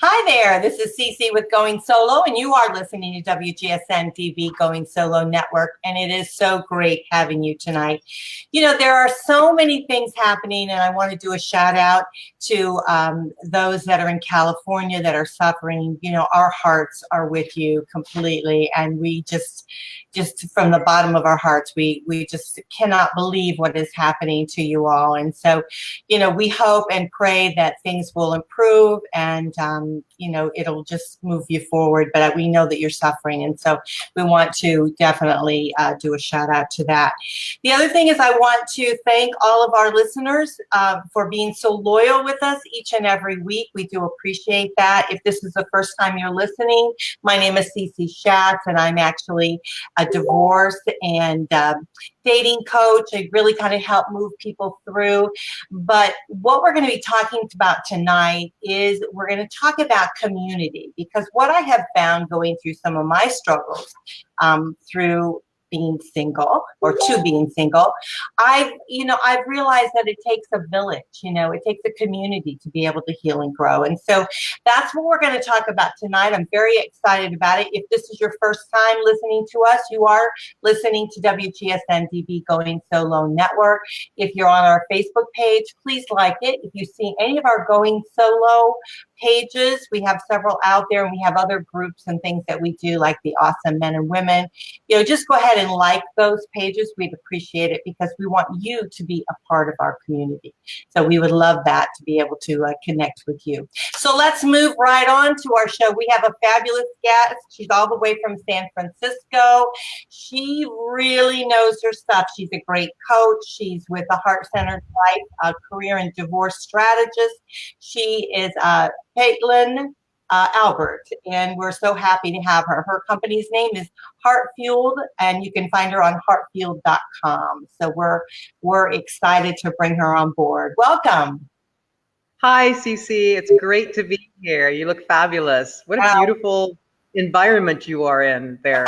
Hi there, this is Cece with Going Solo, and you are listening to WGSN-DB Going Solo Network, and it is so great having you tonight. You know, there are so many things happening, and I want to do a shout out to those that are in California that are suffering. You know, our hearts are with you completely, and we just from the bottom of our hearts, we just cannot believe what is happening to you all. And so, you know, we hope and pray that things will improve and, you know, it'll just move you forward. But we know that you're suffering. And so we want to definitely do a shout out to that. The other thing is I want to thank all of our listeners for being so loyal with us each and every week. We do appreciate that. If this is the first time you're listening, my name is Cece Shatz, and I'm actually a divorce and dating coach. I really kind of help move people through. But what we're going to be talking about tonight is we're going to talk about community, because what I have found going through some of my struggles through being single or to being single, I've realized that it takes a village, it takes a community to be able to heal and grow. And so that's what we're going to talk about tonight. I'm very excited about it. If this is your first time listening to us, you are listening to WGSN-DB Going Solo Network. If you're on our Facebook page, please like it. If you see any of our Going Solo pages, we have several out there, and we have other groups and things that we do, like the Awesome Men and Women. Just go ahead and like those pages. We'd appreciate it, because we want you to be a part of our community. So we would love that, to be able to connect with you. So let's move right on to our show. We have a fabulous guest. She's all the way from San Francisco. She really knows her stuff. She's a great coach. She's with the Heart-Centered Life, a career and divorce strategist. She is Petalyn Albert, and we're so happy to have her. Her company's name is Heartfueled, and you can find her on heartfueled.com. So we're excited to bring her on board. Welcome. Hi, Cece. It's great to be here. You look fabulous. What a beautiful environment you are in there.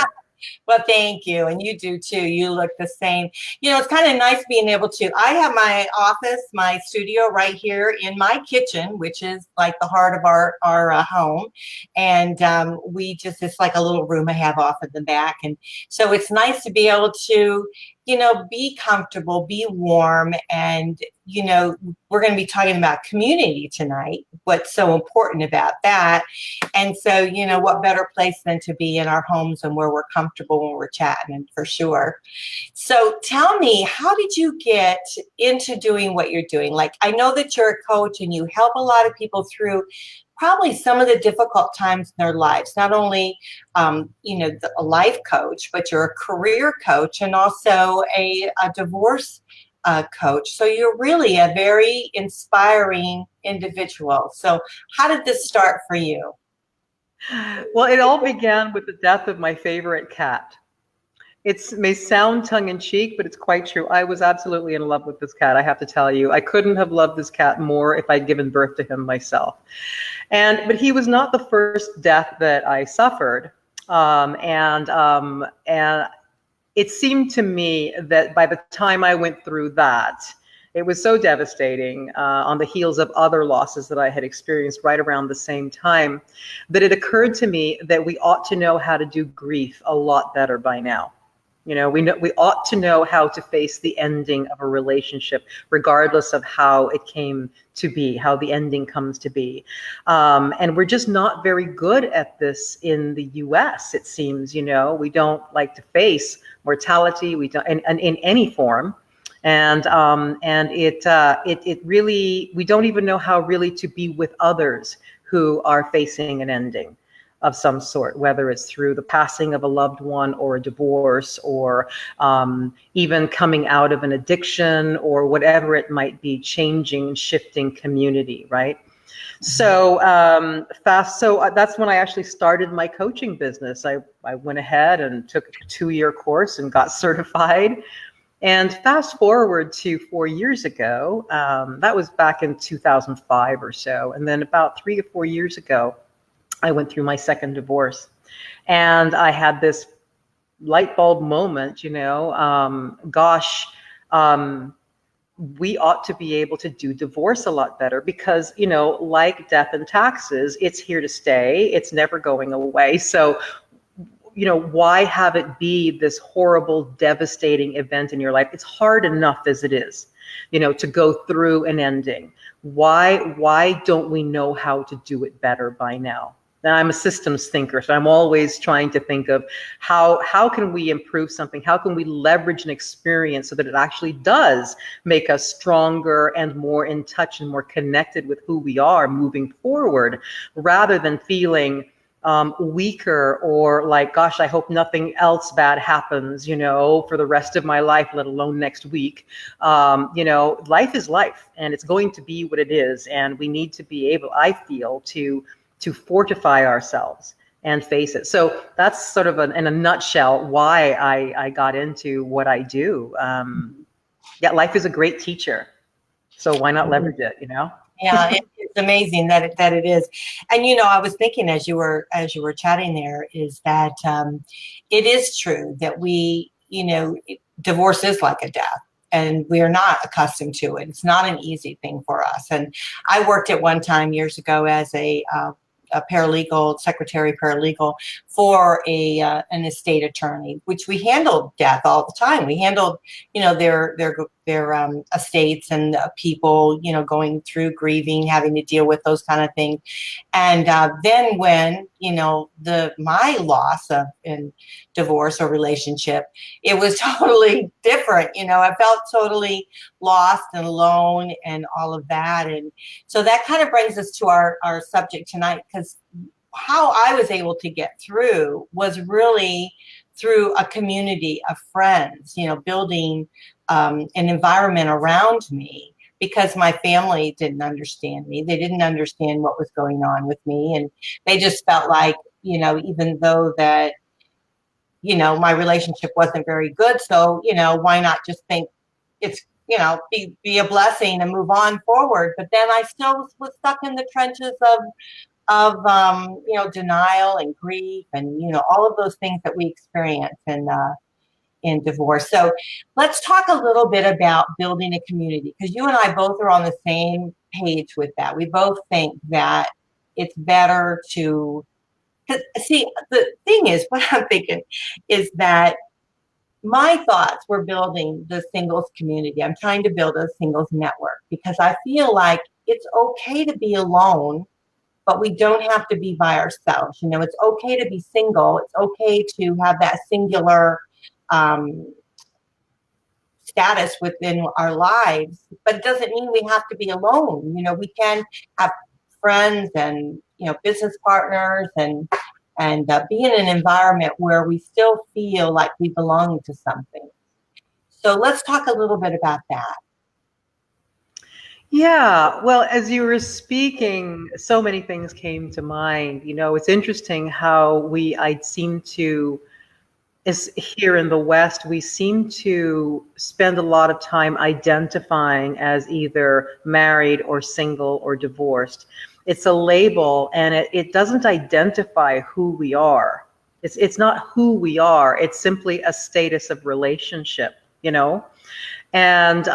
Well, thank you. And you do too. You look the same. It's kind of nice being able to, I have my office, my studio right here in my kitchen, which is like the heart of our home. And it's like a little room I have off in the back. And so it's nice to be able to, be comfortable, be warm. And, we're going to be talking about community tonight, what's so important about that. And so, what better place than to be in our homes and where we're comfortable when we're chatting, for sure. So tell me, how did you get into doing what you're doing? Like, I know that you're a coach and you help a lot of people through probably some of the difficult times in their lives. Not only, a life coach, but you're a career coach and also a divorce coach. So you're really a very inspiring individual. So how did this start for you? Well, it all began with the death of my favorite cat. It may sound tongue-in-cheek, but it's quite true. I was absolutely in love with this cat, I have to tell you. I couldn't have loved this cat more if I'd given birth to him myself. But he was not the first death that I suffered. And it seemed to me that by the time I went through that, it was so devastating on the heels of other losses that I had experienced right around the same time, that it occurred to me that we ought to know how to do grief a lot better by now. We ought to know how to face the ending of a relationship, regardless of how it came to be, how the ending comes to be. And we're just not very good at this in the US, it seems. We don't like to face mortality, we don't, and in any form. And it really, we don't even know how really to be with others who are facing an ending of some sort, whether it's through the passing of a loved one or a divorce, or even coming out of an addiction, or whatever it might be, changing and shifting community, right? So that's when I actually started my coaching business. I went ahead and took a 2-year course and got certified. And fast forward to 4 years ago, that was back in 2005 or so. And then about 3 or 4 years ago, I went through my second divorce, and I had this light bulb moment, we ought to be able to do divorce a lot better because, you know, like death and taxes, it's here to stay. It's never going away. So, you know, why have it be this horrible, devastating event in your life? It's hard enough as it is, you know, to go through an ending. Why don't we know how to do it better by now? Now, I'm a systems thinker, so I'm always trying to think of how can we improve something? How can we leverage an experience so that it actually does make us stronger and more in touch and more connected with who we are moving forward, rather than feeling weaker or like, gosh, I hope nothing else bad happens, you know, for the rest of my life, let alone next week. You know, life is life, and it's going to be what it is. And we need to be able, I feel, to fortify ourselves and face it. So that's sort of in a nutshell why I got into what I do. Yeah, life is a great teacher. So why not leverage it, you know? Yeah, it's amazing that it is. And, you know, I was thinking as you were chatting there, is that it is true that we, you know, divorce is like a death, and we are not accustomed to it. It's not an easy thing for us. And I worked at one time years ago as a paralegal, secretary paralegal for an estate attorney, which we handled death all the time. We handled, you know, their estates and people, you know, going through grieving, having to deal with those kind of things. And then when, you know, my loss of in divorce or relationship, it was totally different. You know, I felt totally lost and alone and all of that. And so that kind of brings us to our subject tonight, because how I was able to get through was really through a community of friends, you know, building an environment around me, because my family didn't understand me. They didn't understand what was going on with me. And they just felt like, you know, even though that, you know, my relationship wasn't very good, so, you know, why not just think it's, you know, be a blessing and move on forward. But then I still was stuck in the trenches of you know, denial and grief and, you know, all of those things that we experience in divorce. So let's talk a little bit about building a community, because you and I both are on the same page with that. We both think that it's better to, see, the thing is, what I'm thinking is that my thoughts were building the singles community. I'm trying to build a singles network, because I feel like it's okay to be alone, but we don't have to be by ourselves. You know, it's okay to be single. It's okay to have that singular status within our lives, but it doesn't mean we have to be alone. You know, we can have friends and, you know, business partners and be in an environment where we still feel like we belong to something. So let's talk a little bit about that. Yeah, well, as you were speaking, so many things came to mind. You know, it's interesting how I seem to, is here in the West, we seem to spend a lot of time identifying as either married or single or divorced. It's a label, and it doesn't identify who we are. It's not who we are. It's simply a status of relationship, you know? And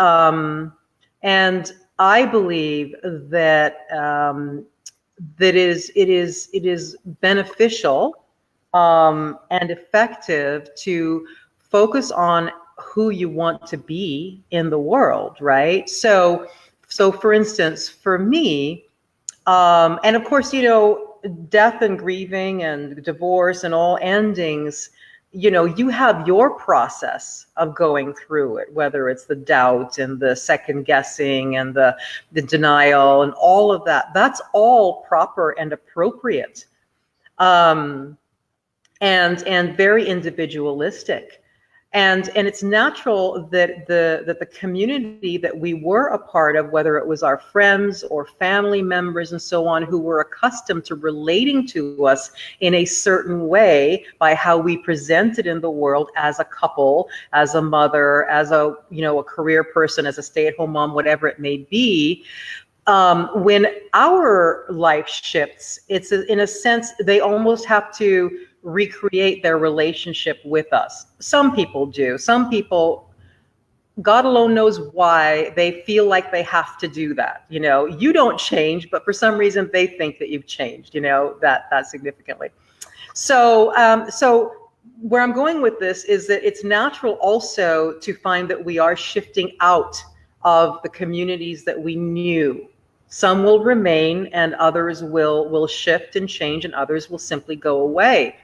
I believe that it is beneficial and effective to focus on who you want to be in the world, right? So for instance, for me, and of course, you know, death and grieving and divorce and all endings, you know, you have your process of going through it, whether it's the doubt and the second guessing and the denial and all of that. That's all proper and appropriate, and very individualistic. And it's natural that the community that we were a part of, whether it was our friends or family members and so on, who were accustomed to relating to us in a certain way by how we presented in the world as a couple, as a mother, as a, you know, a career person, as a stay-at-home mom, whatever it may be. When our life shifts, it's in a sense, they almost have to recreate their relationship with us. Some people do. Some people God alone knows why they feel like they have to do that. You know, you don't change, but for some reason they think that you've changed, you know, that significantly. So, so where I'm going with this is that it's natural also to find that we are shifting out of the communities that we knew. Some will remain and others will shift and change, and others will simply go away.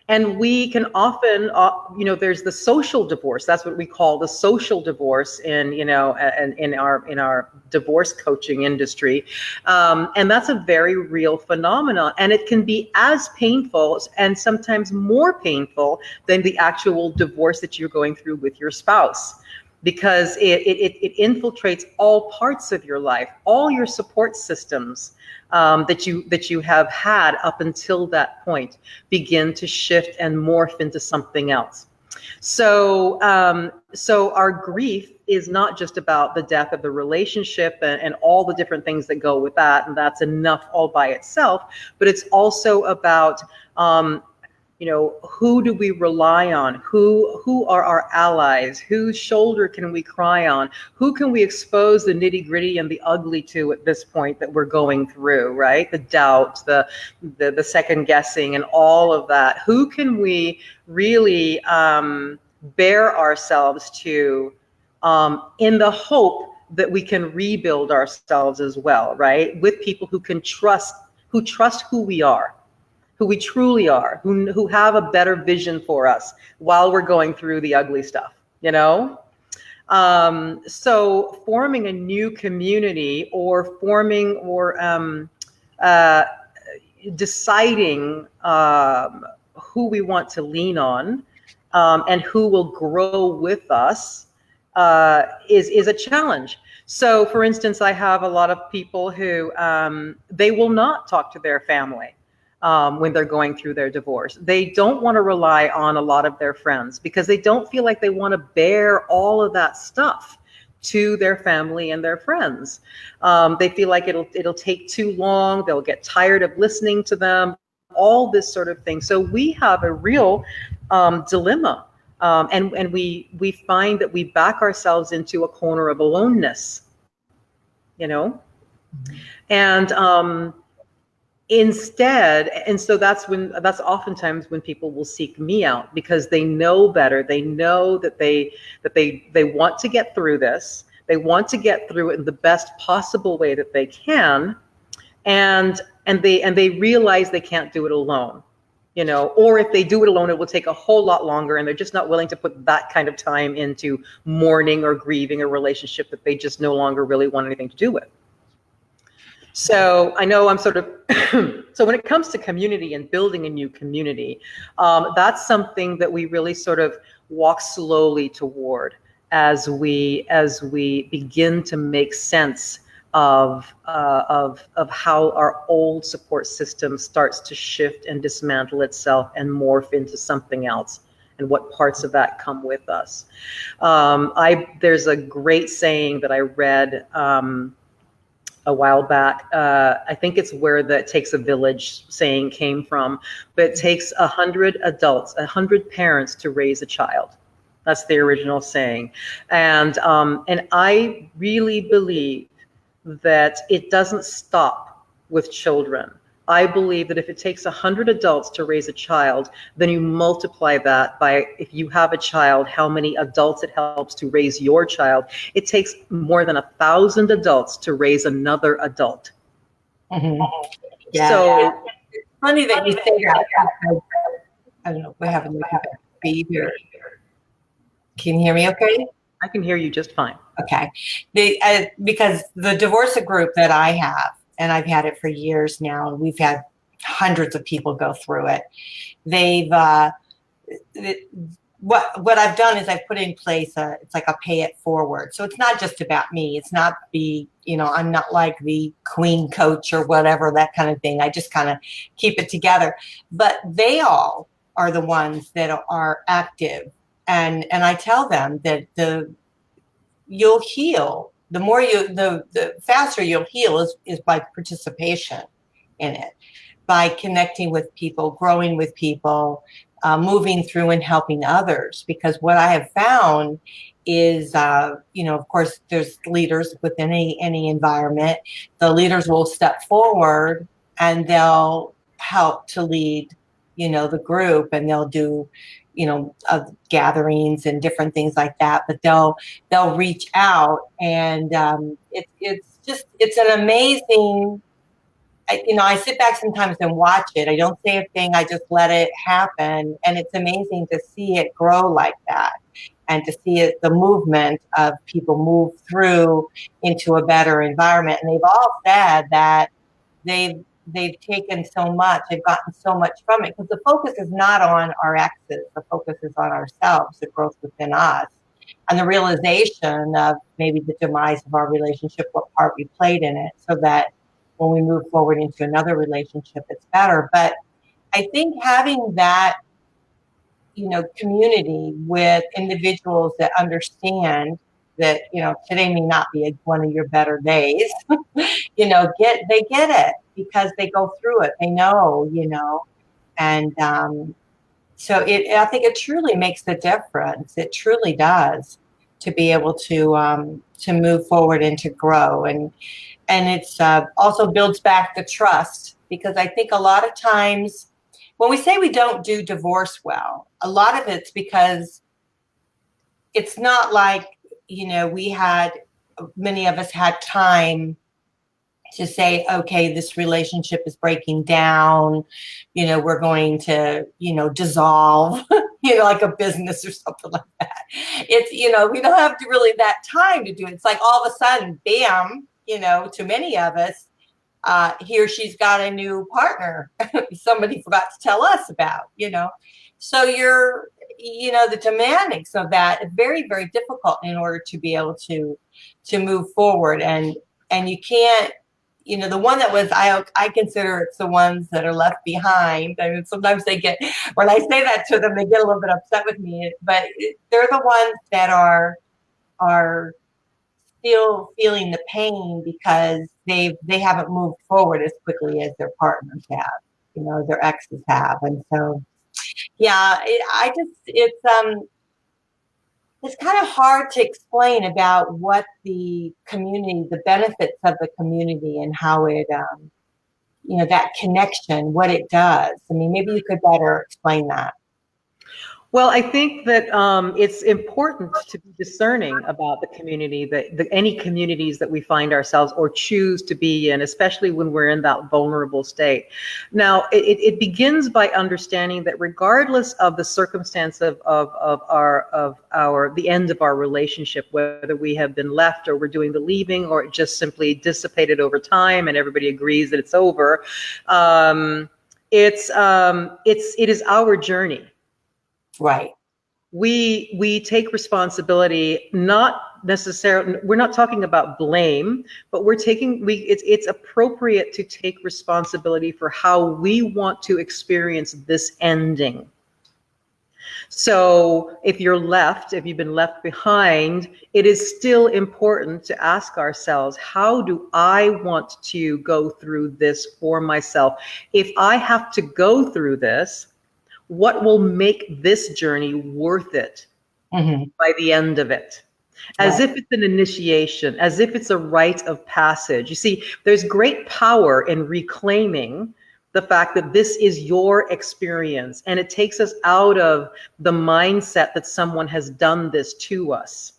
And we can often, you know, there's the social divorce. That's what we call the social divorce in, you know, in our divorce coaching industry, and that's a very real phenomenon. And it can be as painful and sometimes more painful than the actual divorce that you're going through with your spouse, because it infiltrates all parts of your life, all your support systems. That you have had up until that point begin to shift and morph into something else. So so our grief is not just about the death of the relationship and all the different things that go with that, and that's enough all by itself, but it's also about you know, who do we rely on? Who are our allies? Whose shoulder can we cry on? Who can we expose the nitty gritty and the ugly to at this point that we're going through, right? The doubt, the second guessing and all of that. Who can we really bear ourselves to in the hope that we can rebuild ourselves as well, right? With people who can trust who we are, who we truly are, who have a better vision for us while we're going through the ugly stuff, you know? So forming a new community or forming or deciding who we want to lean on and who will grow with us is a challenge. So for instance, I have a lot of people who they will not talk to their family when they're going through their divorce. They don't want to rely on a lot of their friends because they don't feel like they want to bear all of that stuff to their family and their friends. They feel like it'll take too long. They'll get tired of listening to them, all this sort of thing. So we have a real dilemma. And we find that we back ourselves into a corner of aloneness, you know? And instead, and so that's oftentimes when people will seek me out, because they know better. They know that they want to get through this. They want to get through it in the best possible way that they can, and they realize they can't do it alone, you know. Or if they do it alone, it will take a whole lot longer, and they're just not willing to put that kind of time into mourning or grieving a relationship that they just no longer really want anything to do with. So I know I'm sort of, so when it comes to community and building a new community, that's something that we really sort of walk slowly toward as we begin to make sense of how our old support system starts to shift and dismantle itself and morph into something else, and what parts of that come with us. There's a great saying that I read a while back. I think it's where the "it takes a village" saying came from, but it takes 100 adults, 100 parents to raise a child. That's the original saying. And I really believe that it doesn't stop with children. I believe that if it takes 100 adults to raise a child, then you multiply that by, if you have a child, how many adults it helps to raise your child. It takes more than 1,000 adults to raise another adult. Mm-hmm. Yeah. So it's funny that you say that. I don't know. We're having a feed here. Can you hear me okay? I can hear you just fine. Okay. Because the divorce group that I have, and I've had it for years now, and we've had hundreds of people go through it. What I've done is I've put in place it's like a pay it forward. So it's not just about me. It's not I'm not like the queen coach or whatever, that kind of thing. I just kind of keep it together. But they all are the ones that are active. And I tell them that you'll heal. The faster you'll heal is by participation in it, by connecting with people, growing with people, moving through and helping others. Because what I have found is, of course, there's leaders within any environment. The leaders will step forward and they'll help to lead, the group, and they'll do, gatherings and different things like that. But they'll reach out, and it's an amazing. I sit back sometimes and watch it. I don't say a thing. I just let it happen. And it's amazing to see it grow like that, and to see the movement of people move through into a better environment. And they've all said that they've taken so much, they've gotten so much from it, because the focus is not on our exes. The focus is on ourselves, the growth within us, and the realization of maybe the demise of our relationship, what part we played in it, so that when we move forward into another relationship, it's better. But I think having that, community with individuals that understand that, today may not be one of your better days, they get it because they go through it. They know, and so I think it truly makes the difference. It truly does, to be able to move forward and to grow. And it's also builds back the trust, because I think a lot of times when we say we don't do divorce well, a lot of it's because it's not like, many of us had time to say, okay, this relationship is breaking down, we're going to, dissolve, like a business or something like that. It's, we don't have to really that time to do it. It's like all of a sudden, bam, to many of us, here she's got a new partner somebody forgot to tell us about, so you're, the dynamics of that is very, very difficult in order to be able to move forward. And you can't, the one that was, I consider it's the ones that are left behind. I mean, sometimes they get, when I say that to them, they get a little bit upset with me, but they're the ones that are still feeling the pain because they haven't moved forward as quickly as their partners have, their exes have. And so, yeah, it's kind of hard to explain about what the community, the benefits of the community, and how it, that connection, what it does. I mean, maybe you could better explain that. Well, I think that it's important to be discerning about the community, any communities that we find ourselves or choose to be in, especially when we're in that vulnerable state. Now, it begins by understanding that regardless of the circumstance of the end of our relationship, whether we have been left or we're doing the leaving or it just simply dissipated over time and everybody agrees that it's over, it is our journey. Right. We take responsibility, not necessarily, we're not talking about blame, but it's appropriate to take responsibility for how we want to experience this ending. So if you've been left behind, it is still important to ask ourselves, how do I want to go through this for myself? If I have to go through this, what will make this journey worth it by the end of it? As if it's an initiation, as if it's a rite of passage. You see, there's great power in reclaiming the fact that this is your experience, and it takes us out of the mindset that someone has done this to us.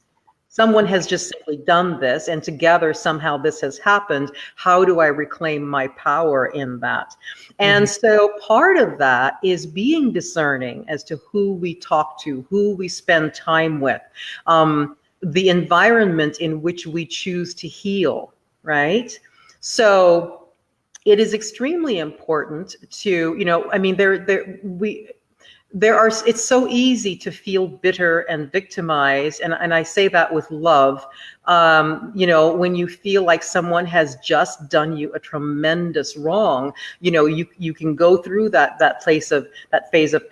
Someone has just simply done this, and together somehow this has happened. How do I reclaim my power in that? And so part of that is being discerning as to who we talk to, who we spend time with, the environment in which we choose to heal, right? So it is extremely important to, it's so easy to feel bitter and victimized. And I say that with love. When you feel like someone has just done you a tremendous wrong, you can go through that phase of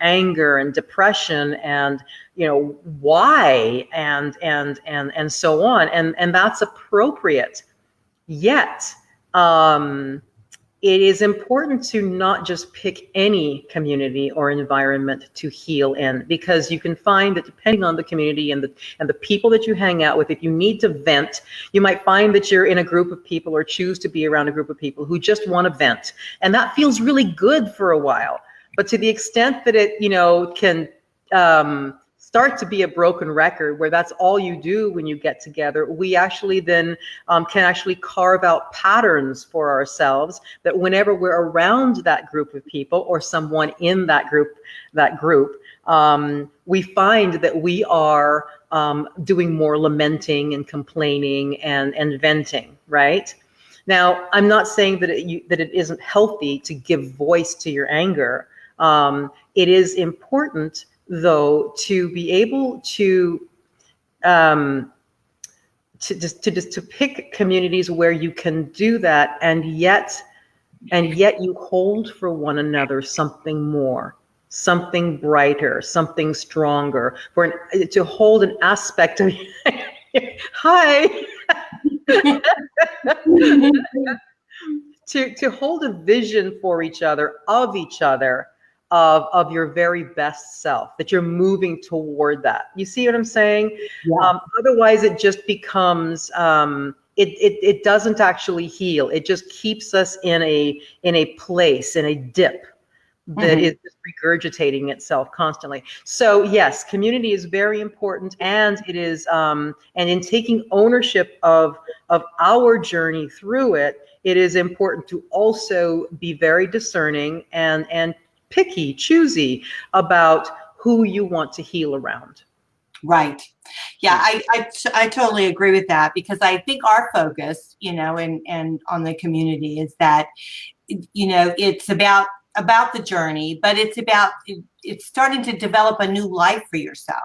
anger and depression and, why and so on. And that's appropriate. Yet, it is important to not just pick any community or environment to heal in, because you can find that depending on the community and the people that you hang out with, if you need to vent, you might find that you're in a group of people or choose to be around a group of people who just want to vent. And that feels really good for a while. But to the extent that it, can start to be a broken record where that's all you do when you get together, we actually then can actually carve out patterns for ourselves that whenever we're around that group of people or someone in that group, we find that we are doing more lamenting and complaining and venting, right? Now, I'm not saying that it isn't healthy to give voice to your anger. It is important, though, to be able to pick communities where you can do that, and yet you hold for one another something more, something brighter, something stronger, to hold an aspect of hi. to hold a vision for each other, of your very best self, that you're moving toward that. You see what I'm saying? Yeah. Otherwise, it just becomes, it doesn't actually heal. It just keeps us in a place, in a dip that is just regurgitating itself constantly. So yes, community is very important, and it is, and in taking ownership of our journey through it, it is important to also be very discerning and picky, choosy about who you want to heal around. Right. Yeah, I totally agree with that, because I think our focus, and on the community is that, it's about the journey, but it's starting to develop a new life for yourself.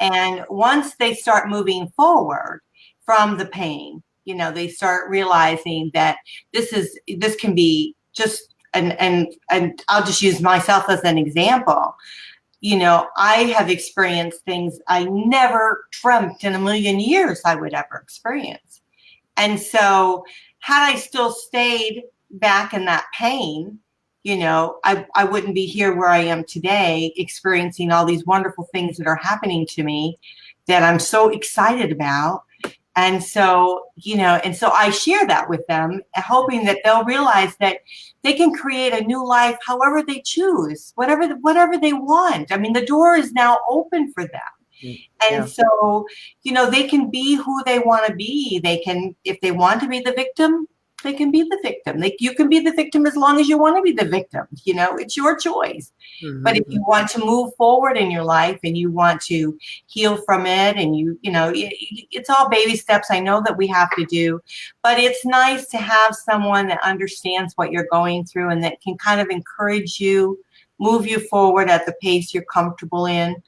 And once they start moving forward from the pain, they start realizing that this can be just, and I'll just use myself as an example. I have experienced things I never dreamt in a million years I would ever experience. And so had I still stayed back in that pain, I wouldn't be here where I am today, experiencing all these wonderful things that are happening to me that I'm so excited about. And so, I share that with them, hoping that they'll realize that they can create a new life however they choose, whatever they want. I mean, the door is now open for them. And so, they can be who they want to be. They can, if they want to be the victim, they can be the victim. You can be the victim as long as you want to be the victim. It's your choice. But if you want to move forward in your life and you want to heal from it, and it's all baby steps. I know that we have to do, but it's nice to have someone that understands what you're going through and that can kind of encourage you, move you forward at the pace you're comfortable in.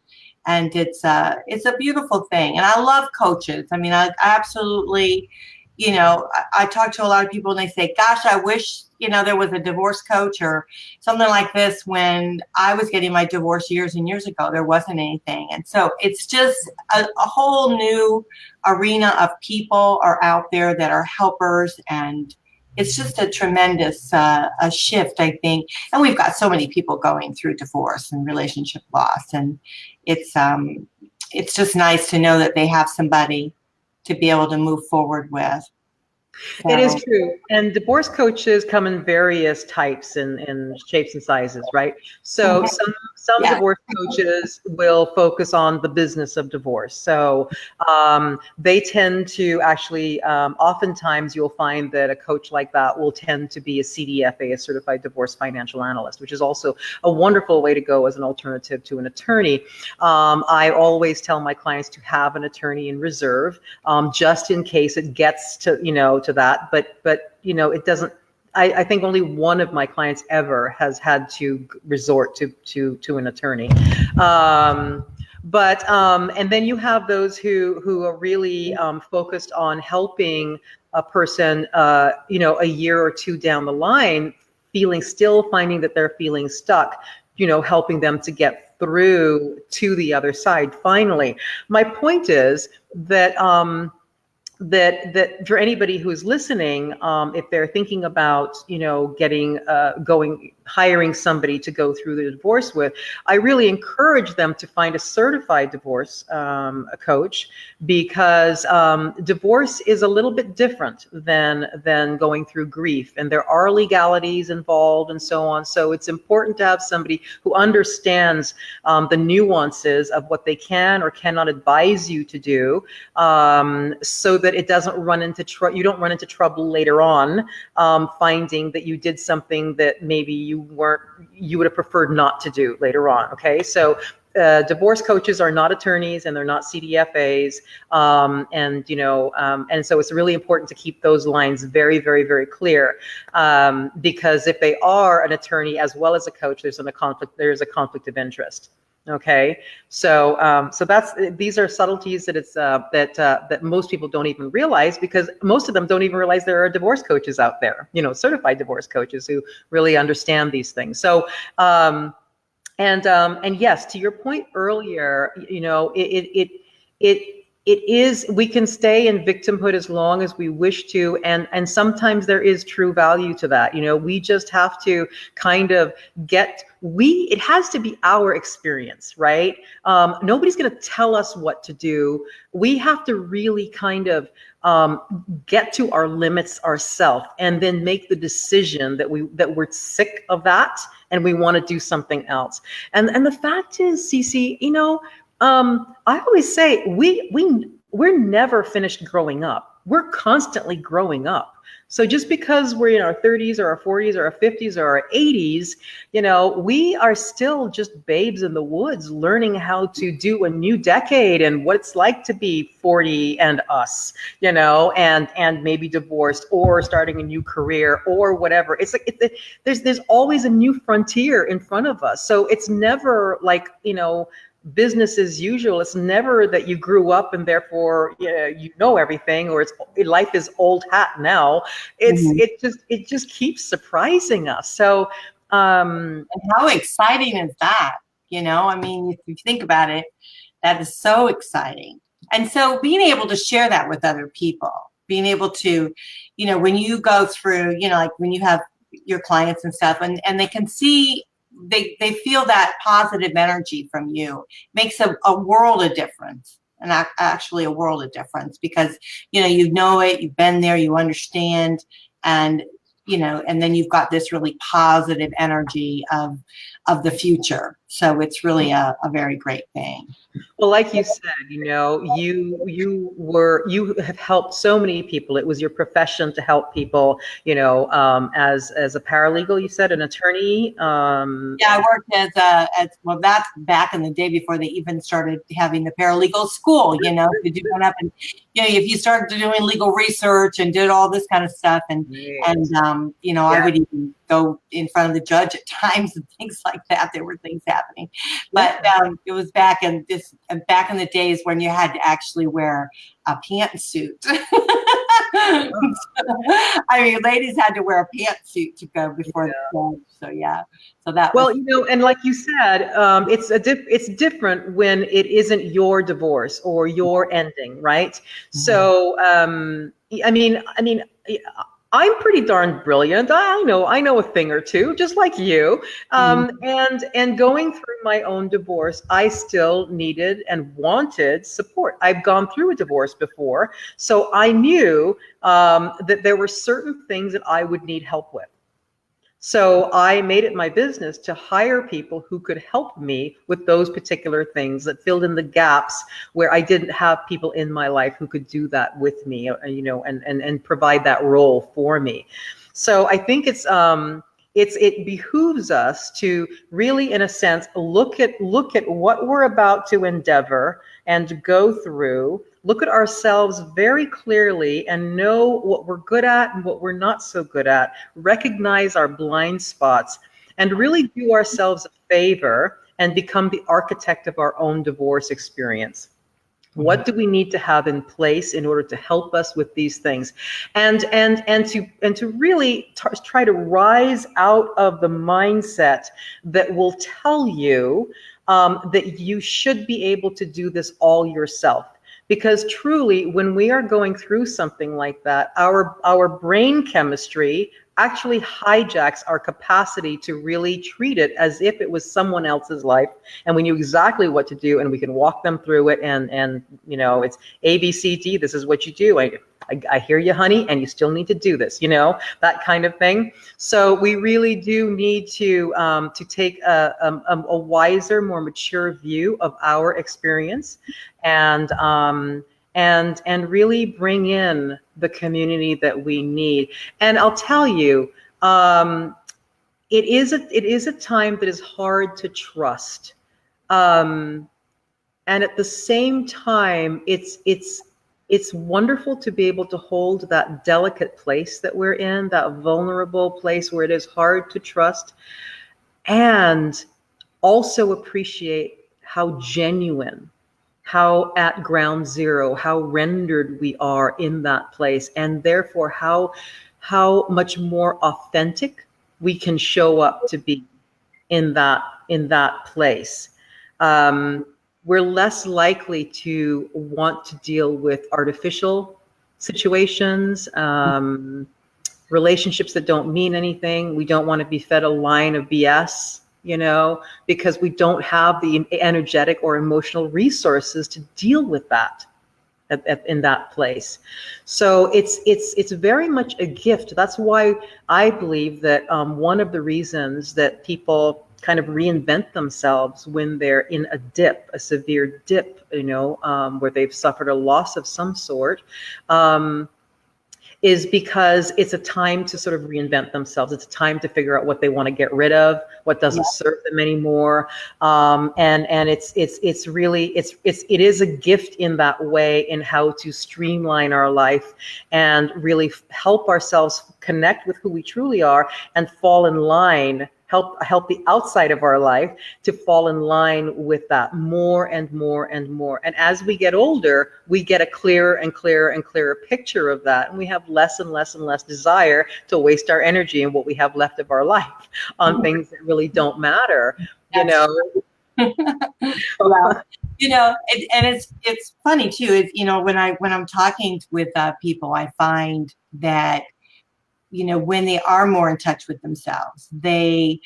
And it's a beautiful thing. And I love coaches. I mean, I absolutely, I talk to a lot of people and they say, gosh, I wish, there was a divorce coach or something like this. When I was getting my divorce years and years ago, there wasn't anything. And so it's just a whole new arena of people are out there that are helpers. And it's just a tremendous a shift, I think. And we've got so many people going through divorce and relationship loss. And it's just nice to know that they have somebody to be able to move forward with. So. It is true. And divorce coaches come in various types and shapes and sizes, right? So some divorce coaches will focus on the business of divorce. So they tend to actually, oftentimes you'll find that a coach like that will tend to be a CDFA, a Certified Divorce Financial Analyst, which is also a wonderful way to go as an alternative to an attorney. I always tell my clients to have an attorney in reserve, just in case it gets to, to that, but it doesn't. I think only one of my clients ever has had to resort to an attorney. And then you have those who are really focused on helping a person, a year or two down the line, finding that they're feeling stuck, helping them to get through to the other side finally. My point is that that for anybody who's listening, if they're thinking about, hiring somebody to go through the divorce with, I really encourage them to find a certified divorce coach, because divorce is a little bit different than going through grief, and there are legalities involved and so on. So it's important to have somebody who understands the nuances of what they can or cannot advise you to do, so that it doesn't run into you don't run into trouble later on, finding that you did something that maybe you would have preferred not to do later on. Okay, so divorce coaches are not attorneys and they're not CDFAs, and so it's really important to keep those lines very, very, very clear, because if they are an attorney as well as a coach, there's a conflict of interest. Okay, so these are subtleties that most people don't even realize, because most of them don't even realize there are divorce coaches out there, certified divorce coaches who really understand these things. So and yes, to your point earlier, it is, we can stay in victimhood as long as we wish to, and sometimes there is true value to that. We just have to kind of it has to be our experience, right? Nobody's going to tell us what to do. We have to really kind of get to our limits ourselves, and then make the decision that we're sick of that and we want to do something else. And the fact is, Cece, I always say we're never finished growing up. We're constantly growing up. So just because we're in our 30s or our 40s or our 50s or our 80s, we are still just babes in the woods, learning how to do a new decade and what it's like to be 40 and us, and maybe divorced or starting a new career or whatever. It's like there's always a new frontier in front of us. So it's never like, business as usual. It's never that you grew up and therefore everything, or life is old hat now. It just keeps surprising us. So and how exciting is that? If you think about it, that is so exciting. And so being able to share that with other people, being able to, when you go through, like when you have your clients and stuff, and they can see, they feel that positive energy from you, makes a world of difference, and actually a world of difference, because you know it, you've been there, you understand, and and then you've got this really positive energy of the future. So it's really a very great thing. Well, like you said, you have helped so many people. It was your profession to help people, as a paralegal, you said, an attorney. Yeah, I worked as well, that's back in the day before they even started having the paralegal school, you went up and, if you started doing legal research and did all this kind of stuff, and I would even go in front of the judge at times and things like that. There were things happening, but it was back in the days when you had to actually wear a pantsuit. Ladies had to wear a pantsuit to go before the judge. So yeah, so that. Well, and like you said, it's different when it isn't your divorce or your ending, right? Mm-hmm. So I'm pretty darn brilliant. I know a thing or two, just like you. And going through my own divorce, I still needed and wanted support. I've gone through a divorce before, so I knew that there were certain things that I would need help with. So I made it my business to hire people who could help me with those particular things, that filled in the gaps where I didn't have people in my life who could do that with me, and provide that role for me. So I think it behooves us to really, in a sense, look at what we're about to endeavor and go through, look at ourselves very clearly and know what we're good at and what we're not so good at, recognize our blind spots, and really do ourselves a favor and become the architect of our own divorce experience. What do we need to have in place in order to help us with these things, and to really try to rise out of the mindset that will tell you that you should be able to do this all yourself, Because truly, when we are going through something like that, our brain chemistry actually hijacks our capacity to really treat it as if it was someone else's life, and we knew exactly what to do, and we can walk them through it, and you know, it's A, B, C, D, this is what you do. I hear you, honey, and you still need to do this, you know, that kind of thing. So we really do need to take a wiser, more mature view of our experience, and really bring in the community that we need. And I'll tell you, it is a time that is hard to trust. And at the same time, it's wonderful to be able to hold that delicate place that we're in, that vulnerable place where it is hard to trust, and also appreciate how genuine, how at ground zero, how rendered we are in that place, and therefore how much more authentic we can show up to be in that place. We're less likely to want to deal with artificial situations, relationships that don't mean anything. We don't want to be fed a line of BS, you know, because we don't have the energetic or emotional resources to deal with that in that place. So it's very much a gift. That's why I believe that one of the reasons that people kind of reinvent themselves when they're in a dip, a severe dip, you know, where they've suffered a loss of some sort, is because it's a time to sort of reinvent themselves. It's a time to figure out what they want to get rid of, what doesn't serve them anymore. And it's really, it is a gift in that way, in how to streamline our life and really help ourselves connect with who we truly are and fall in line, help the outside of our life to fall in line with that more and more and more. And as we get older, we get a clearer and clearer and clearer picture of that. And we have less and less and less desire to waste our energy and what we have left of our life on things that really don't matter, you know? Well, you know, and it's funny too, is, you know, when I'm talking with people, I find that, you know, when they are more in touch with themselves, they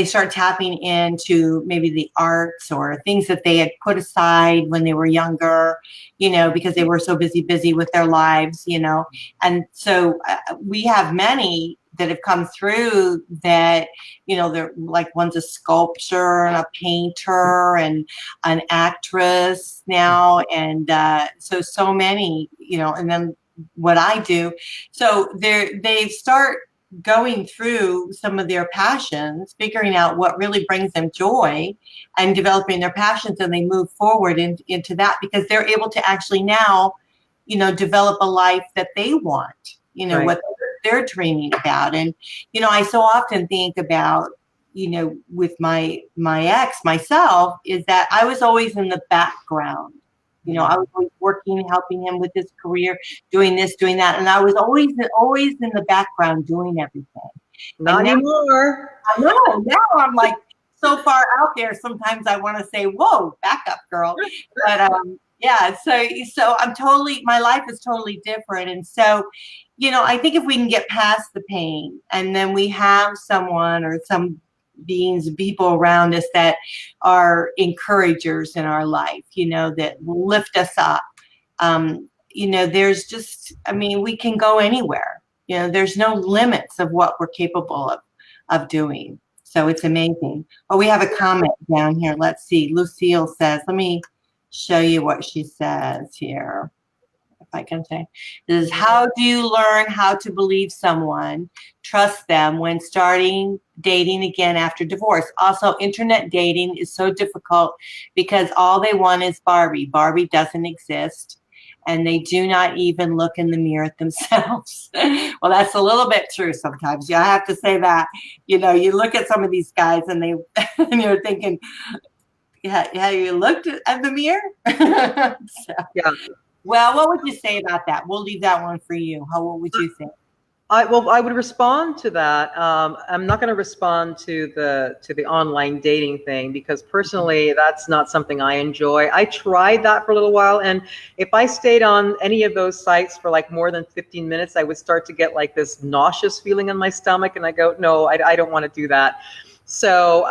start tapping into maybe the arts or things that they had put aside when they were younger, you know, because they were so busy with their lives, you know. And so we have many that have come through that, you know, they're like, one's a sculptor and a painter and an actress now. And so many, you know, and then what I do. So they start going through some of their passions, figuring out what really brings them joy and developing their passions, and they move forward into that because they're able to actually now, you know, develop a life that they want, you know, what they're dreaming about. And, you know, I so often think about, you know, with my ex, myself, is that I was always in the background. You know, I was always working, helping him with his career, doing this, doing that. And I was always in the background doing everything. Not anymore. I know. Now I'm like so far out there. Sometimes I want to say, whoa, back up, girl. But yeah, so my life is totally different. And so, you know, I think if we can get past the pain and then we have someone or some beings, people around us that are encouragers in our life, you know, that will lift us up. You know, there's just, I mean, we can go anywhere. You know, there's no limits of what we're capable of doing. So it's amazing. Oh, we have a comment down here. Let's see. Lucille says, let me show you what she says here. If I can say, this is, how do you learn how to believe someone, trust them when starting dating again after divorce? Also, internet dating is so difficult because all they want is Barbie. Barbie doesn't exist, and they do not even look in the mirror at themselves. Well, that's a little bit true sometimes. Yeah, I have to say that. You know, you look at some of these guys and and you're thinking, yeah, you looked at the mirror? So. Yeah. Well, what would you say about that? We'll leave that one for you. What would you think? I would respond to that. I'm not going to respond to the online dating thing, because personally, that's not something I enjoy. I tried that for a little while, and if I stayed on any of those sites for like more than 15 minutes, I would start to get like this nauseous feeling in my stomach, and I go, no, I don't want to do that. So,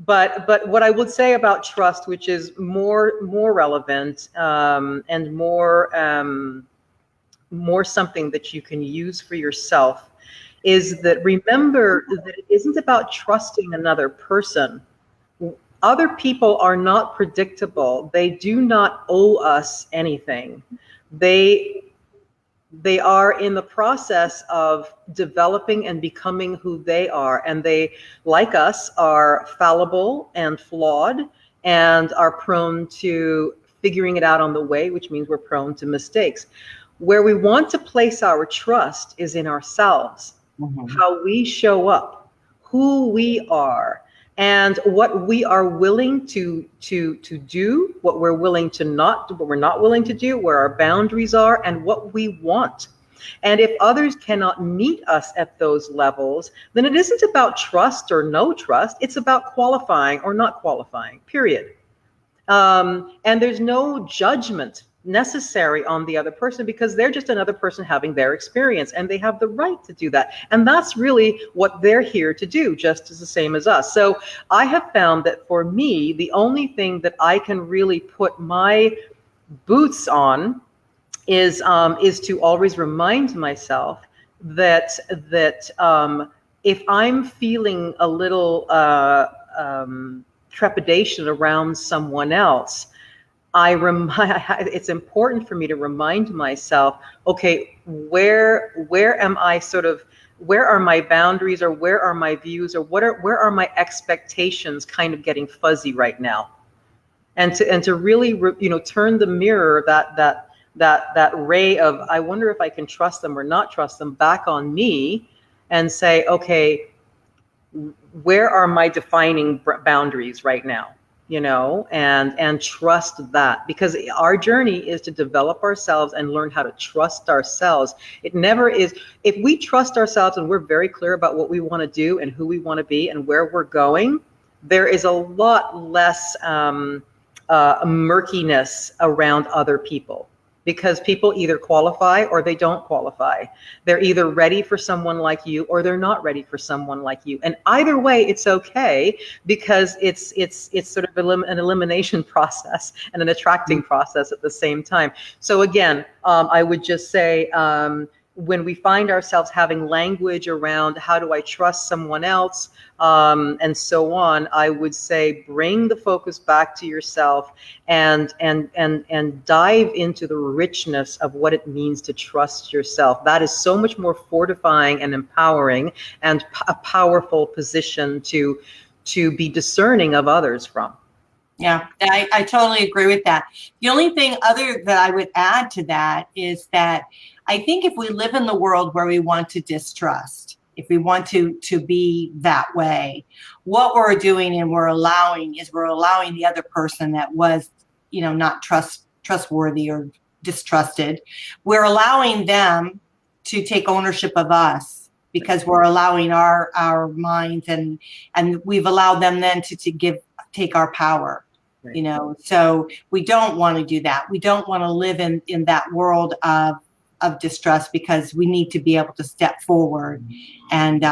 but what I would say about trust, which is more relevant, and more something that you can use for yourself, is that remember that it isn't about trusting another person. Other people are not predictable. They do not owe us anything. They are in the process of developing and becoming who they are. And they, like us, are fallible and flawed and are prone to figuring it out on the way, which means we're prone to mistakes. Where we want to place our trust is in ourselves, how we show up, who we are, and what we are willing to do, what we're willing to not do, what we're not willing to do, where our boundaries are, and what we want. And if others cannot meet us at those levels, then it isn't about trust or no trust. It's about qualifying or not qualifying, period. And there's no judgment necessary on the other person, because they're just another person having their experience, and they have the right to do that. And that's really what they're here to do, just as the same as us. So I have found that for me, the only thing that I can really put my boots on is to always remind myself that if I'm feeling a little trepidation around someone else, it's important for me to remind myself, okay, where are my boundaries, or where are my views, or where are my expectations kind of getting fuzzy right now? And to really, turn the mirror, that ray of, I wonder if I can trust them or not trust them, back on me, and say, okay, where are my defining boundaries right now? And trust that, because our journey is to develop ourselves and learn how to trust ourselves. It never is. If we trust ourselves and we're very clear about what we want to do and who we want to be and where we're going, there is a lot less murkiness around other people, because people either qualify or they don't qualify. They're either ready for someone like you or they're not ready for someone like you. And either way, it's okay, because it's sort of an elimination process and an attracting process at the same time. So again, I would just say, when we find ourselves having language around how do I trust someone else, and so on, I would say bring the focus back to yourself and dive into the richness of what it means to trust yourself. That is so much more fortifying and empowering, and a powerful position to be discerning of others from. Yeah, I totally agree with that. The only thing other that I would add to that is that I think if we live in the world where we want to distrust, if we want to be that way, what we're doing and we're allowing the other person that was, not trustworthy or distrusted, we're allowing them to take ownership of us, because we're allowing our minds and we've allowed them then to take our power. Right. So we don't want to do that. We don't want to live in that world of distrust, because we need to be able to step forward and,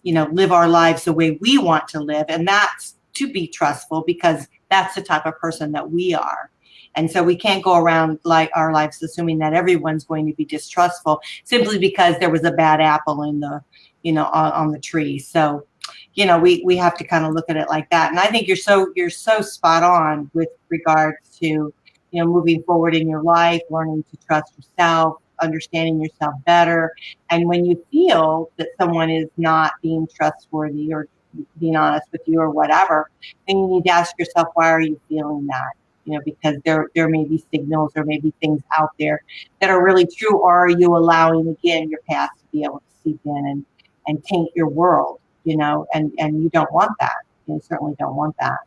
live our lives the way we want to live. And that's to be trustful, because that's the type of person that we are. And so we can't go around like our lives assuming that everyone's going to be distrustful simply because there was a bad apple in the, on the tree. So, we have to kind of look at it like that. And I think you're so spot on with regards to, moving forward in your life, learning to trust yourself, understanding yourself better. And when you feel that someone is not being trustworthy or being honest with you or whatever, then you need to ask yourself, why are you feeling that? Because there may be signals, or maybe things out there that are really true, or are you allowing, again, your past to be able to seep in and taint your world, and you don't want that. You certainly don't want that.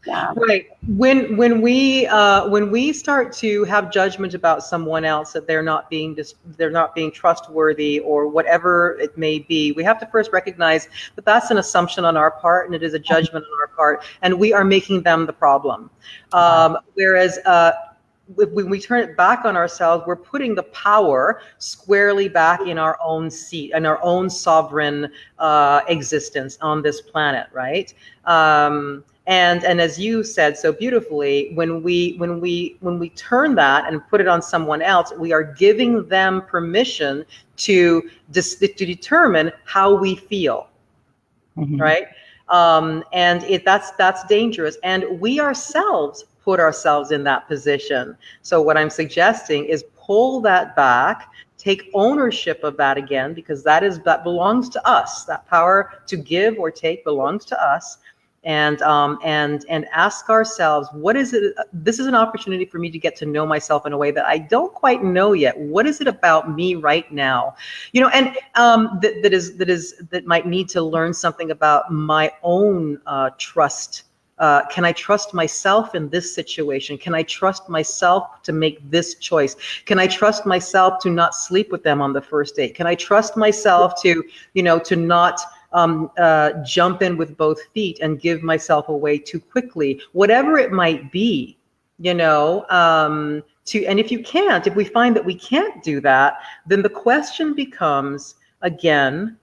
Yeah. Right. When we start to have judgment about someone else, that they're not being trustworthy or whatever it may be, we have to first recognize that that's an assumption on our part, and it is a judgment on our part, and we are making them the problem. Whereas when we turn it back on ourselves, we're putting the power squarely back in our own seat and our own sovereign existence on this planet, right? And as you said so beautifully, when we turn that and put it on someone else, we are giving them permission to determine how we feel, right? And that's dangerous. And we ourselves put ourselves in that position. So what I'm suggesting is pull that back, take ownership of that again, because that belongs to us. That power to give or take belongs to us. And ask ourselves, what is it? This is an opportunity for me to get to know myself in a way that I don't quite know yet. What is it about me right now? And that might need to learn something about my own trust. Can I trust myself in this situation? Can I trust myself to make this choice? Can I trust myself to not sleep with them on the first date? Can I trust myself to not jump in with both feet and give myself away too quickly, whatever it might be, and if we find that we can't do that, then the question becomes, again,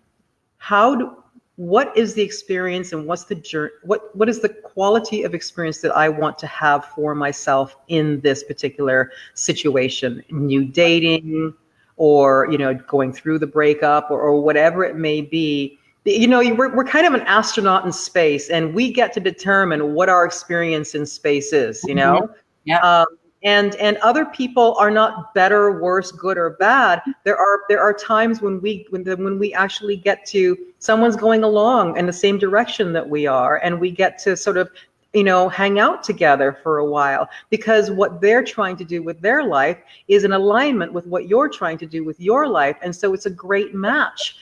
what is the experience and what's the journey, what is the quality of experience that I want to have for myself in this particular situation, new dating, or, going through the breakup, or whatever it may be. We're kind of an astronaut in space, and we get to determine what our experience in space is, Yeah. And other people are not better, worse, good, or bad. There are times when we actually get to, someone's going along in the same direction that we are, and we get to sort of, hang out together for a while, because what they're trying to do with their life is in alignment with what you're trying to do with your life, and so it's a great match.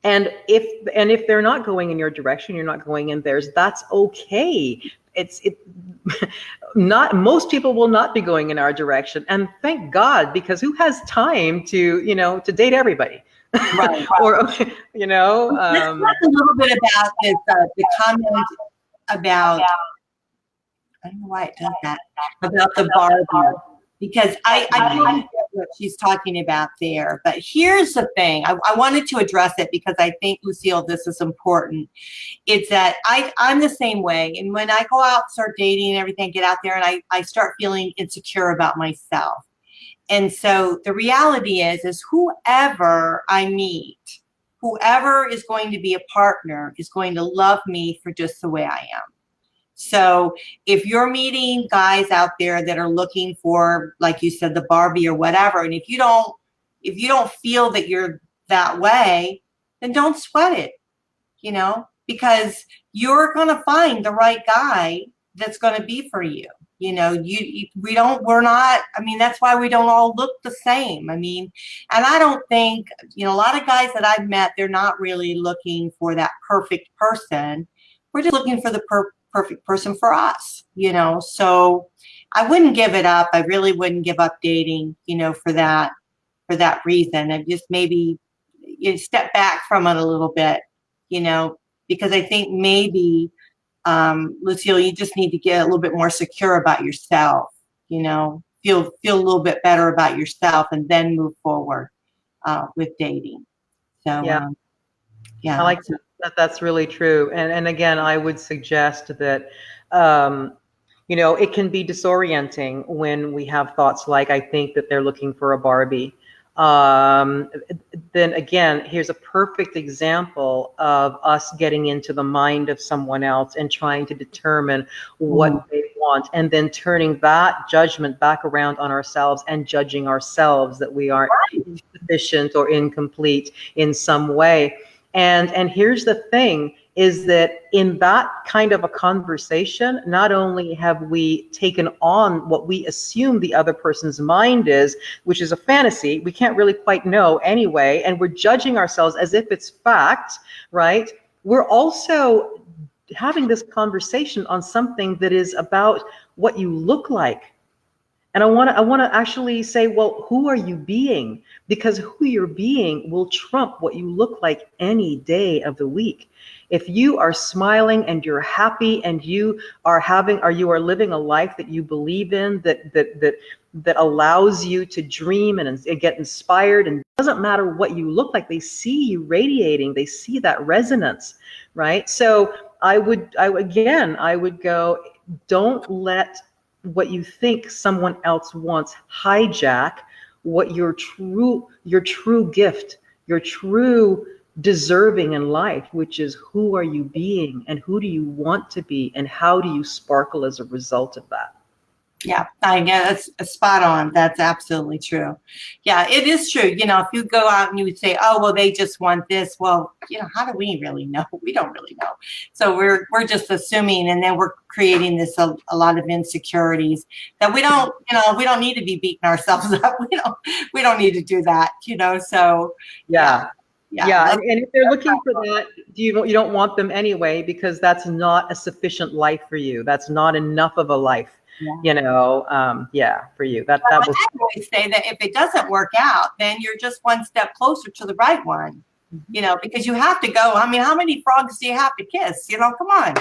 And if they're not going in your direction, you're not going in theirs, that's okay. Not most people will not be going in our direction, and thank God, because who has time to date everybody? Right. Or Let's talk a little bit about this, the comment about, I don't know why it does that, about the Barbie, because I totally get what she's talking about there. But here's the thing, I wanted to address it because I think, Lucille, this is important. It's that I'm the same way. And when I go out, start dating and everything, get out there, and I start feeling insecure about myself. And so the reality is whoever I meet, whoever is going to be a partner, is going to love me for just the way I am. So if you're meeting guys out there that are looking for, like you said, the Barbie or whatever, and if you don't feel that you're that way, then don't sweat it, because you're going to find the right guy that's going to be for you. That's why we don't all look the same. And I don't think, a lot of guys that I've met, they're not really looking for that perfect person. We're just looking for the perfect person for us, so I wouldn't give it up. I really wouldn't give up dating, for that reason. I just maybe step back from it a little bit, because I think maybe, Lucille, you just need to get a little bit more secure about yourself, feel a little bit better about yourself, and then move forward with dating. So yeah, I like that. That's really true. And again, I would suggest that, it can be disorienting when we have thoughts like, I think that they're looking for a Barbie. Then again, here's a perfect example of us getting into the mind of someone else and trying to determine what they want, and then turning that judgment back around on ourselves and judging ourselves that we aren't insufficient or incomplete in some way. And here's the thing, is that in that kind of a conversation, not only have we taken on what we assume the other person's mind is, which is a fantasy, we can't really quite know anyway, and we're judging ourselves as if it's fact, right? We're also having this conversation on something that is about what you look like. And I want to actually say, well, who are you being? Because who you're being will trump what you look like any day of the week. If you are smiling and you're happy and you are living a life that you believe in, that allows you to dream and get inspired, and it doesn't matter what you look like, they see you radiating, they see that resonance, right? So I would go, don't let what you think someone else wants hijack what your true gift, your true deserving in life, which is who are you being and who do you want to be and how do you sparkle as a result of that. Yeah, I guess that's spot on. That's absolutely true. Yeah, it is true. You know, if you go out and you would say, oh, well, they just want this. Well, you know, how do we really know? We don't really know. So we're just assuming, and then we're creating this a lot of insecurities that we don't, you know, we don't need to be beating ourselves up. We don't need to do that, you know. So yeah. And if they're looking for that, you don't want them anyway, because that's not a sufficient life for you. That's not enough of a life. You know, for you. That was. I always say that if it doesn't work out, then you're just one step closer to the right one. You know, because you have to go. I mean, how many frogs do you have to kiss? You know, come on.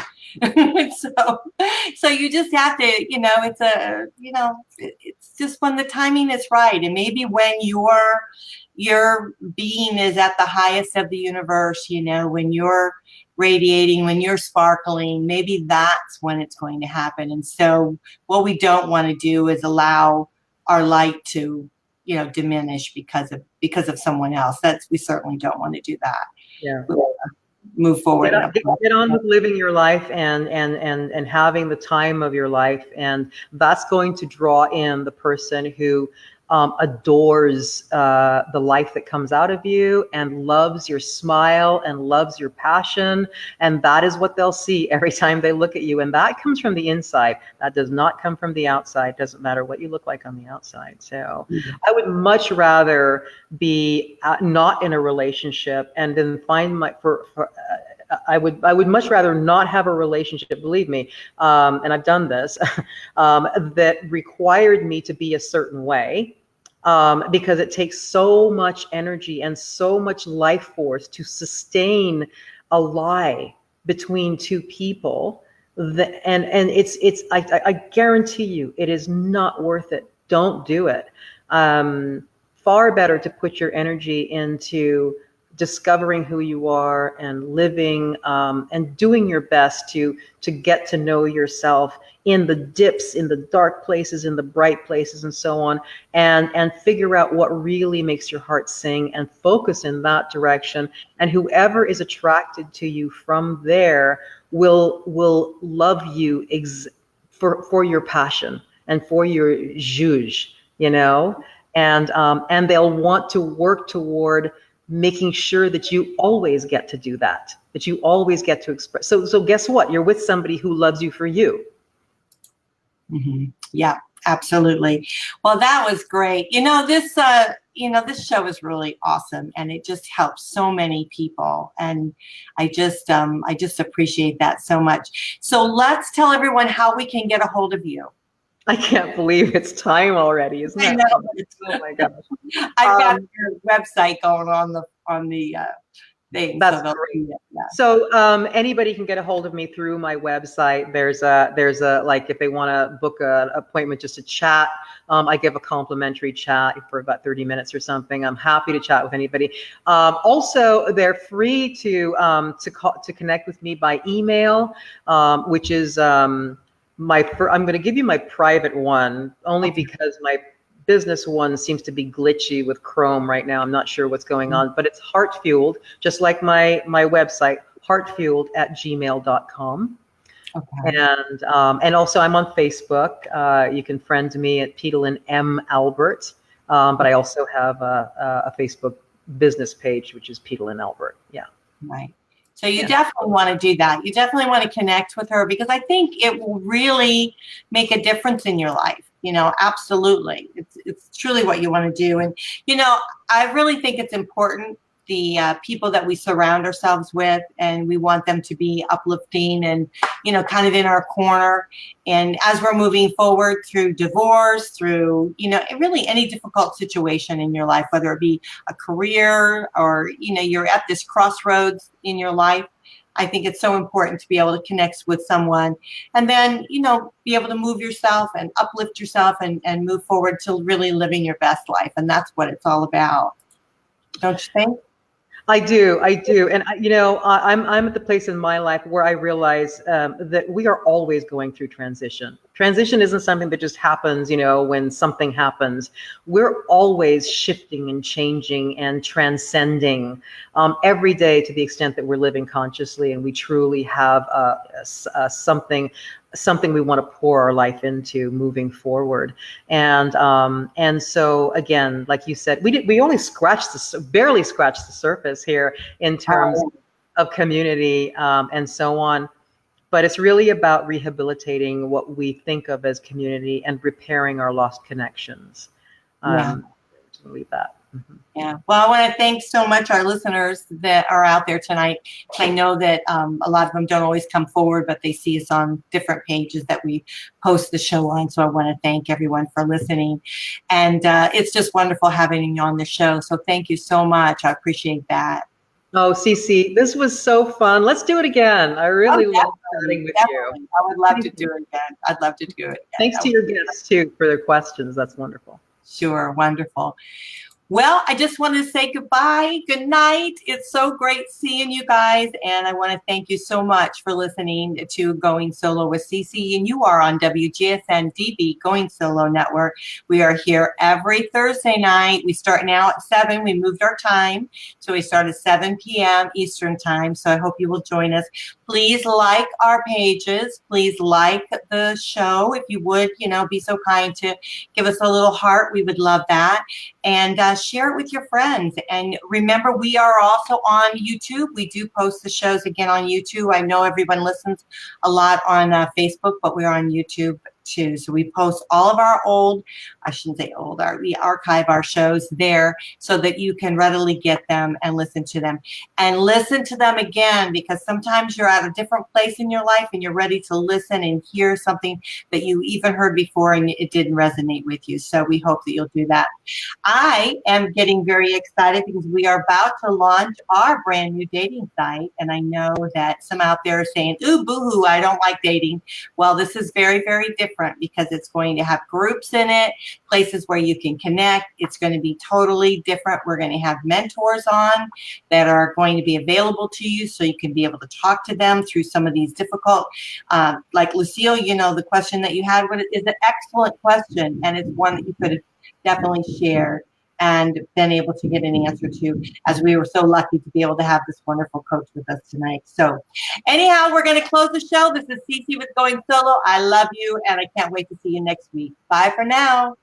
so you just have to. You know, it's just when the timing is right, and maybe when your being is at the highest of the universe. You know, when you're radiating, when you're sparkling, maybe that's when it's going to happen. And so what we don't want to do is allow our light to, you know, diminish because of someone else. We certainly don't want to do that. Yeah. Move forward. Get on with living your life and having the time of your life. And that's going to draw in the person who adores the life that comes out of you and loves your smile and loves your passion. And that is what they'll see every time they look at you. And that comes from the inside. That does not come from the outside. Doesn't matter what you look like on the outside. So I would much rather be not in a relationship and then find I would much rather not have a relationship, believe me, and I've done this, that required me to be a certain way, because it takes so much energy and so much life force to sustain a lie between two people. I guarantee you, it is not worth it. Don't do it. Far better to put your energy into discovering who you are and living and doing your best to get to know yourself in the dips, in the dark places, in the bright places, and so on, and figure out what really makes your heart sing and focus in that direction. And whoever is attracted to you from there will love you for your passion and for your zhuzh, you know, and they'll want to work toward making sure that you always get to do that you always get to express. So guess what? You're with somebody who loves you for you. Mm-hmm. Yeah, absolutely. Well, that was great. This show is really awesome, and it just helps so many people. And I just appreciate that so much. So let's tell everyone how we can get a hold of you. I can't believe it's time already, isn't it? I know. Oh my gosh. I've got your website going on the thing. That's great. Yeah. So anybody can get a hold of me through my website. There's a like, if they want to book an appointment just to chat, I give a complimentary chat for about 30 minutes or something. I'm happy to chat with anybody. Also, they're free to connect with me by email, which is I'm going to give you my private one only because my business one seems to be glitchy with Chrome right now. I'm not sure what's going on, but it's heartfueled, just like my website, heartfueled@gmail.com. Okay. And also I'm on Facebook. You can friend me at Petalyn M. Albert, but I also have a Facebook business page, which is Petalyn Albert. Yeah. Right. So you definitely want to do that. You definitely want to connect with her, because I think it will really make a difference in your life. Absolutely. It's truly what you want to do. And, I really think it's important people that we surround ourselves with, and we want them to be uplifting and, kind of in our corner. And as we're moving forward through divorce, through, really any difficult situation in your life, whether it be a career or, you're at this crossroads in your life, I think it's so important to be able to connect with someone and then, be able to move yourself and uplift yourself and move forward to really living your best life. And that's what it's all about. Don't you think? I do. And I'm at the place in my life where I realize that we are always going through transition. Transition isn't something that just happens, when something happens. We're always shifting and changing and transcending every day to the extent that we're living consciously and we truly have something we want to pour our life into moving forward. And so again, like you said, we only barely scratched the surface here in terms of community and so on. But it's really about rehabilitating what we think of as community and repairing our lost connections. To believe that. Mm-hmm. Yeah. Well, I want to thank so much our listeners that are out there tonight. I know that a lot of them don't always come forward, but they see us on different pages that we post the show on. So I want to thank everyone for listening. And it's just wonderful having you on the show. So thank you so much. I appreciate that. Oh, Cece, this was so fun. Let's do it again. I really love chatting with you. I would love to do it again. I'd love to do it again. Thanks to your guests, too, for their questions. That's wonderful. Sure. Wonderful. Well, I just want to say goodbye. Good night. It's so great seeing you guys. And I want to thank you so much for listening to Going Solo with Cece. And you are on WGSN-DB, Going Solo Network. We are here every Thursday night. We start now at 7. We moved our time. So we start at 7 p.m. Eastern time. So I hope you will join us. Please like our pages. Please like the show. If you would, be so kind to give us a little heart. We would love that. And share it with your friends. And remember, we are also on YouTube. We do post the shows again on YouTube. I know everyone listens a lot on Facebook, but we're on YouTube too. So we post all of our we archive our shows there so that you can readily get them and listen to them. And listen to them again, because sometimes you're at a different place in your life and you're ready to listen and hear something that you even heard before and it didn't resonate with you. So we hope that you'll do that. I am getting very excited because we are about to launch our brand new dating site. And I know that some out there are saying, ooh, boo-hoo, I don't like dating. Well, this is very, very different because it's going to have groups in it, places where you can connect. It's going to be totally different. We're going to have mentors on that are going to be available to you so you can be able to talk to them through some of these difficult, like Lucille, the question that you had is an excellent question. And it's one that you could have definitely shared and been able to get an answer to, as we were so lucky to be able to have this wonderful coach with us tonight. So anyhow, we're going to close the show. This is Cece with Going Solo. I love you, and I can't wait to see you next week. Bye for now.